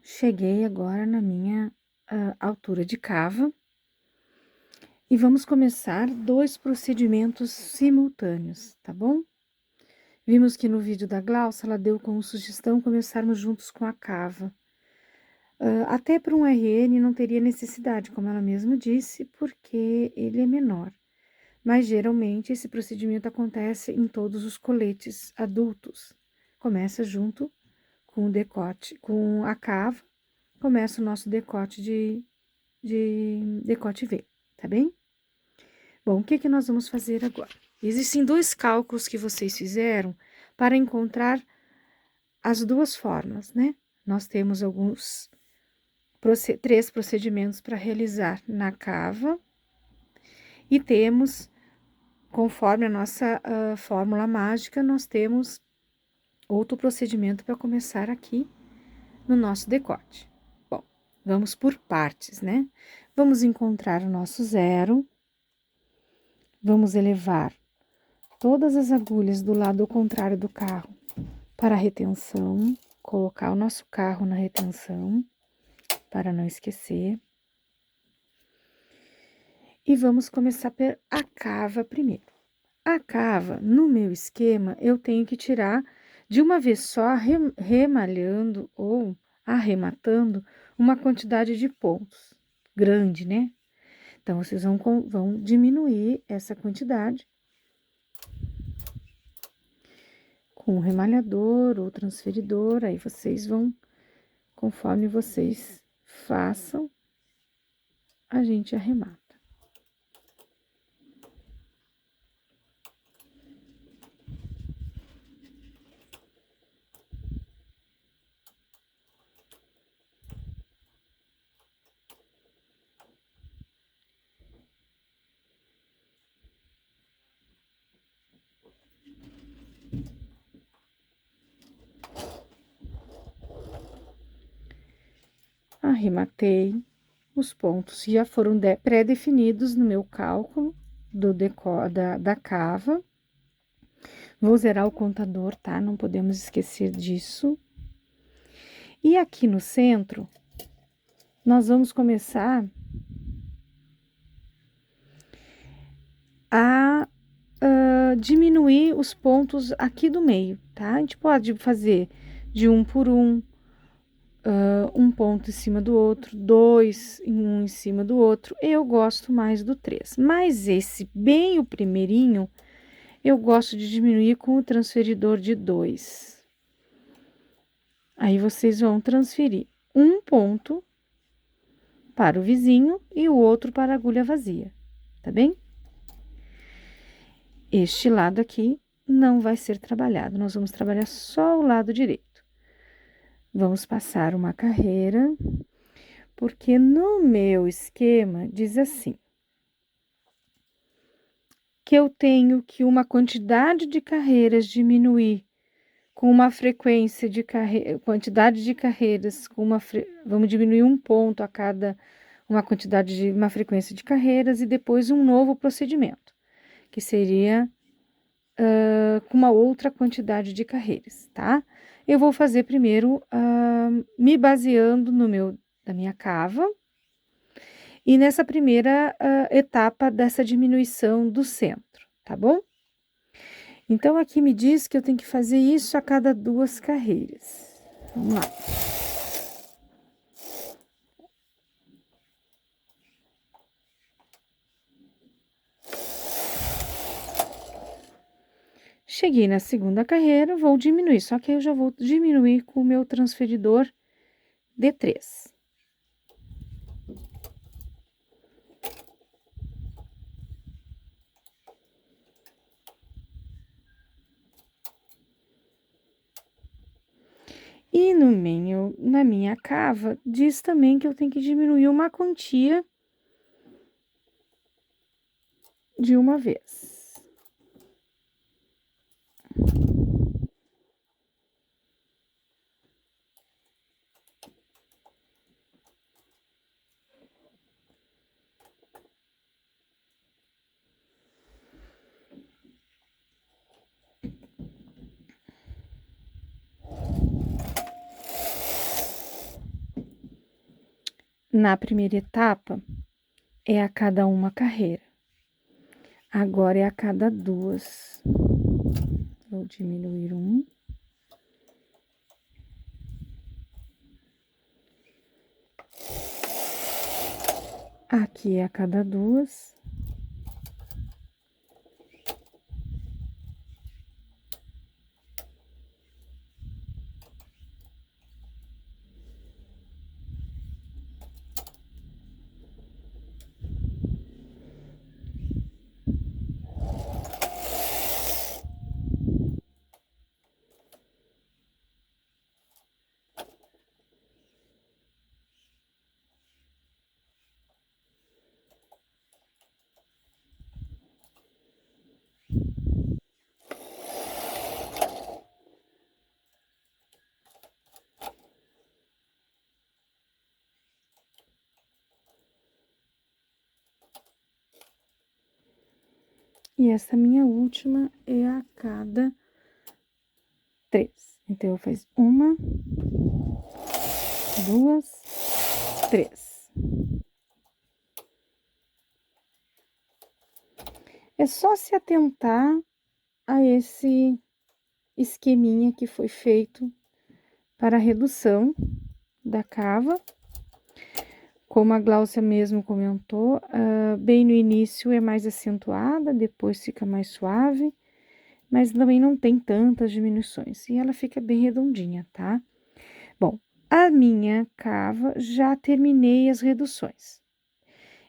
cheguei agora na minha altura de cava e vamos começar 2 procedimentos simultâneos, tá bom? Vimos que no vídeo da Glaucia, ela deu como sugestão começarmos juntos com a cava. Até para um RN não teria necessidade, como ela mesma disse, porque ele é menor. Mas geralmente esse procedimento acontece em todos os coletes adultos. Começa junto com o decote, com a cava, começa o nosso decote de decote V, tá bem? Bom, o que nós vamos fazer agora? Existem 2 cálculos que vocês fizeram para encontrar as 2 formas, né? Nós temos 3 procedimentos para realizar na cava e temos, conforme a nossa fórmula mágica, nós temos outro procedimento para começar aqui no nosso decote. Bom, vamos por partes, né? Vamos encontrar o nosso zero, vamos elevar todas as agulhas do lado contrário do carro para a retenção, colocar o nosso carro na retenção, para não esquecer. E vamos começar a cava primeiro. A cava, no meu esquema, eu tenho que tirar de uma vez só, remalhando ou arrematando uma quantidade de pontos grande, né? Então, vocês vão diminuir essa quantidade com o remalhador ou transferidor, aí vocês vão, conforme vocês façam, a gente arremata. Arrematei, os pontos já foram pré-definidos no meu cálculo da cava. Vou zerar o contador, tá? Não podemos esquecer disso. E aqui no centro, nós vamos começar a diminuir os pontos aqui do meio, tá? A gente pode fazer de 1 por 1, um ponto em cima do outro, 2 um em cima do outro. Eu gosto mais do 3, mas esse bem o primeirinho, eu gosto de diminuir com o transferidor de 2. Aí, vocês vão transferir um ponto para o vizinho e o outro para a agulha vazia, tá bem? Este lado aqui não vai ser trabalhado, nós vamos trabalhar só o lado direito. Vamos passar uma carreira, porque no meu esquema diz assim, que eu tenho que uma quantidade de carreiras diminuir com uma frequência de quantidade de carreiras, vamos diminuir um ponto a cada uma frequência de carreiras e depois um novo procedimento, que seria com uma outra quantidade de carreiras, tá? Eu vou fazer primeiro me baseando da minha cava e nessa primeira etapa dessa diminuição do centro, tá bom? Então, aqui me diz que eu tenho que fazer isso a cada 2 carreiras. Vamos lá. Cheguei na segunda carreira, vou diminuir, só que aí eu já vou diminuir com o meu transferidor de 3. E na minha cava, diz também que eu tenho que diminuir uma quantia de uma vez. Na primeira etapa, é a cada uma carreira. Agora é a cada duas. Vou diminuir um. Aqui é a cada duas. E essa minha última é a cada 3. Então, eu faço 1, 2, 3. É só se atentar a esse esqueminha que foi feito para a redução da cava. Como a Gláucia mesmo comentou, bem no início é mais acentuada, depois fica mais suave, mas também não tem tantas diminuições. E ela fica bem redondinha, tá? Bom, a minha cava, já terminei as reduções.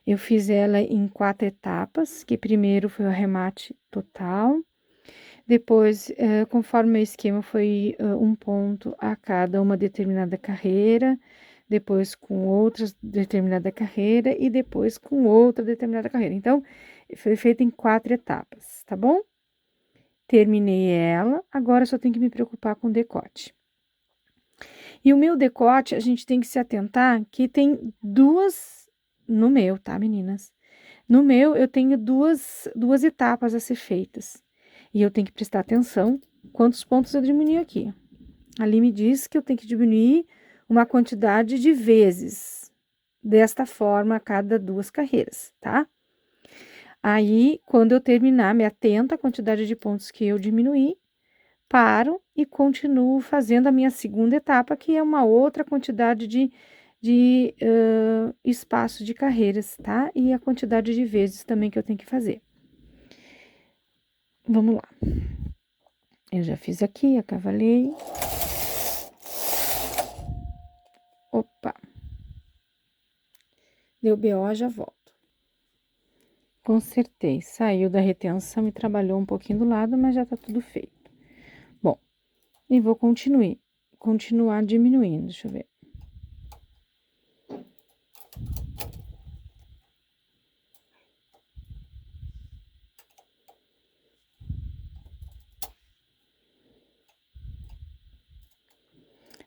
Eu fiz ela em 4 etapas, que primeiro foi o arremate total, depois, conforme o meu esquema foi um ponto a cada uma determinada carreira, depois com outra determinada carreira e depois com outra determinada carreira. Então, foi feito em 4 etapas, tá bom? Terminei ela, agora só tenho que me preocupar com o decote. E o meu decote, a gente tem que se atentar que tem duas, no meu, tá, meninas? No meu, eu tenho duas etapas a ser feitas. E eu tenho que prestar atenção quantos pontos eu diminui aqui. Ali me diz que eu tenho que diminuir uma quantidade de vezes, desta forma, a cada 2 carreiras, tá? Aí, quando eu terminar, me atento à quantidade de pontos que eu diminuí, paro e continuo fazendo a minha segunda etapa, que é uma outra quantidade de espaço de carreiras, tá? E a quantidade de vezes também que eu tenho que fazer. Vamos lá. Eu já fiz aqui, acavalei. Opa. Deu BO, já volto. Consertei, saiu da retenção e trabalhou um pouquinho do lado, mas já tá tudo feito. Bom, e vou continuar diminuindo, deixa eu ver.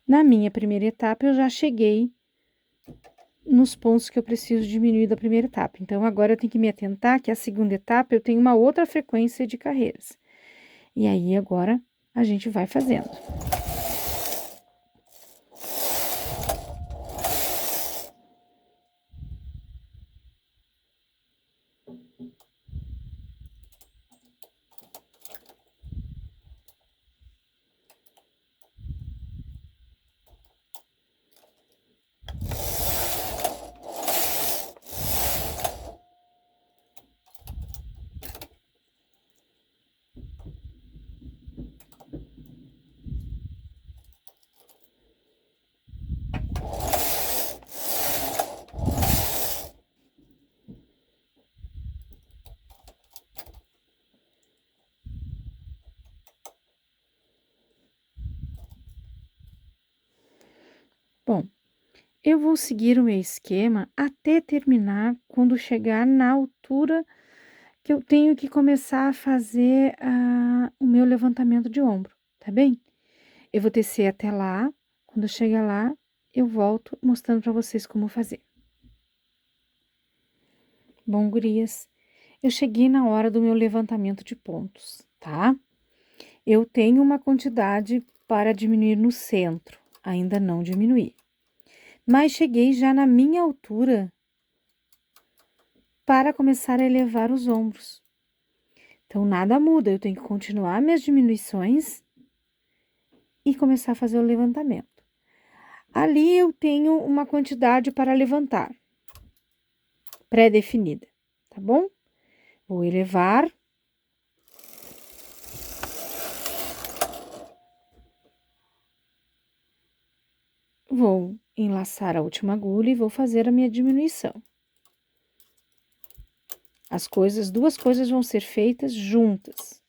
Na minha primeira etapa, eu já cheguei nos pontos que eu preciso diminuir da primeira etapa. Então, agora eu tenho que me atentar que a segunda etapa eu tenho uma outra frequência de carreiras. E aí, agora, a gente vai fazendo. Bom, eu vou seguir o meu esquema até terminar, quando chegar na altura que eu tenho que começar a fazer o meu levantamento de ombro, tá bem? Eu vou tecer até lá, quando eu chegar lá, eu volto mostrando para vocês como fazer. Bom, gurias, eu cheguei na hora do meu levantamento de pontos, tá? Eu tenho uma quantidade para diminuir no centro, ainda não diminuí. mas cheguei já na minha altura para começar a elevar os ombros. Então, nada muda, eu tenho que continuar minhas diminuições e começar a fazer o levantamento. Ali eu tenho uma quantidade para levantar, pré-definida, tá bom? Vou elevar. Vou enlaçar a última agulha e vou fazer a minha diminuição. Duas coisas vão ser feitas juntas.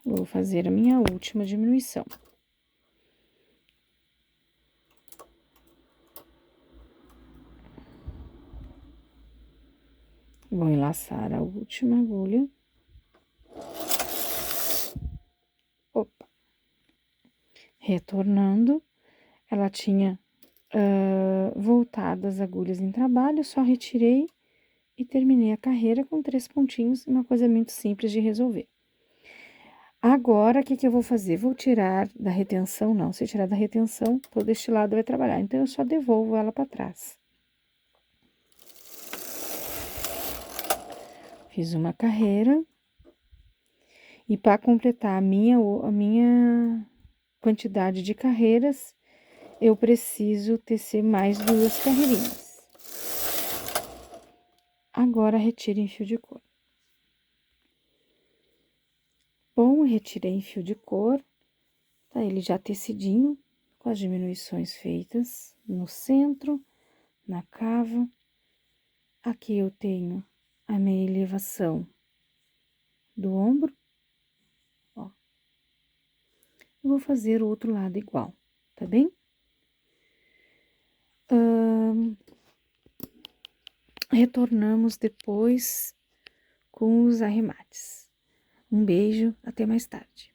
Vou fazer a minha última diminuição. Vou enlaçar a última agulha. Opa! Retornando, ela tinha voltado as agulhas em trabalho, só retirei e terminei a carreira com 3 pontinhos, uma coisa muito simples de resolver. Agora, o que eu vou fazer? Vou tirar da retenção? Não, se tirar da retenção, todo este lado vai trabalhar. Então, eu só devolvo ela para trás. Fiz uma carreira. E para completar a minha quantidade de carreiras, eu preciso tecer mais 2 carreirinhas. Agora, retire em fio de cor. Bom, retirei em fio de cor. Tá ele já tecidinho, com as diminuições feitas no centro, na cava. Aqui eu tenho a minha elevação do ombro, ó. Eu vou fazer o outro lado igual, tá bem? Retornamos depois com os arremates. Um beijo, até mais tarde.